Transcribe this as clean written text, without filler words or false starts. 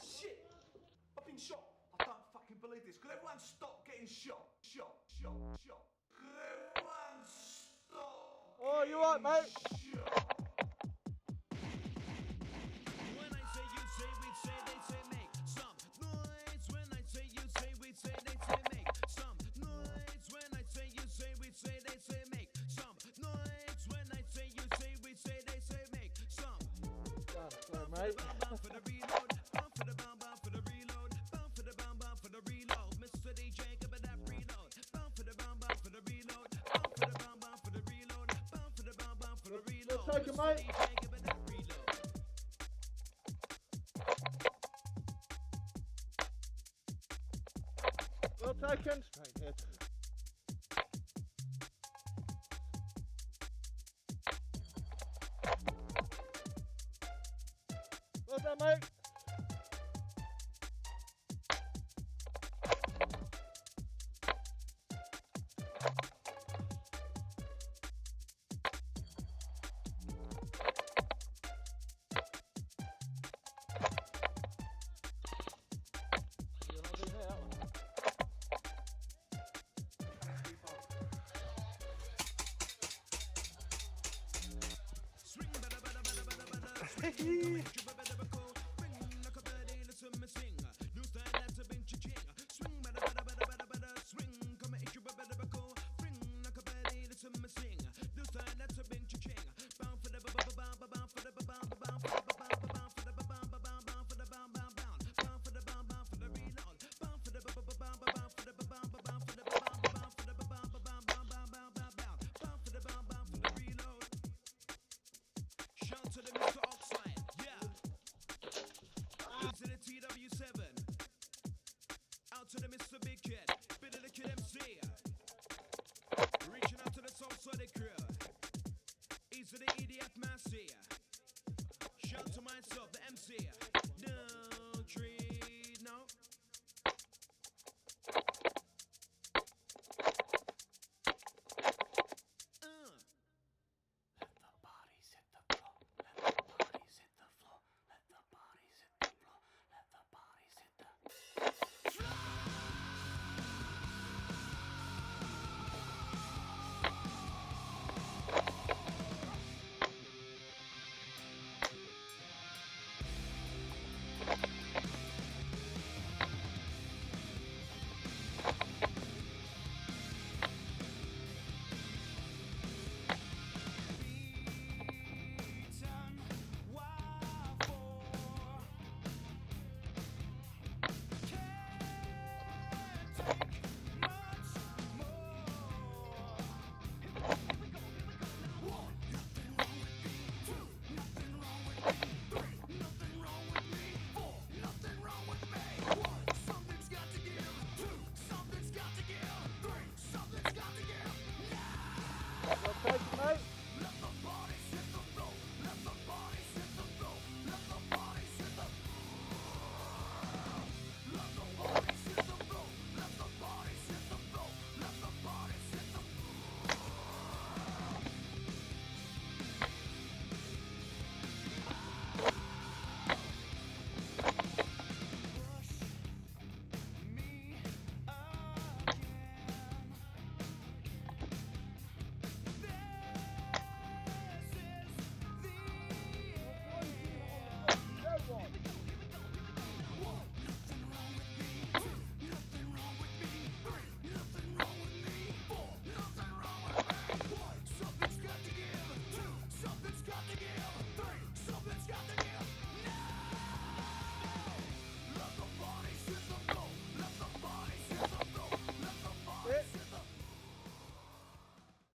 Shit! I've been shot. I don't fucking believe this. Could everyone stop getting shot? Shot. Could everyone stop? Oh, you right, mate? Shot. When I say you say, we say, they say make some noise. When I say you say, we say, they say make some noise. When I say you say, we say, they say make some noise. When I say you say, we say, they say make some. Sorry, mate. Bound for the reload, bound for the bound for the reload, bound for the bound for the reload. Mr. DJ, give it that reload. Bound for the bound for the reload, bound for the bound for the reload, bound for the bound for the reload. Let's take it, mate. Mr. DJ, give it that reload. Well taken. Straight hit. Well done, mate. You're not doing that. Swing, bada, bada, bada, bada, bada. Swing,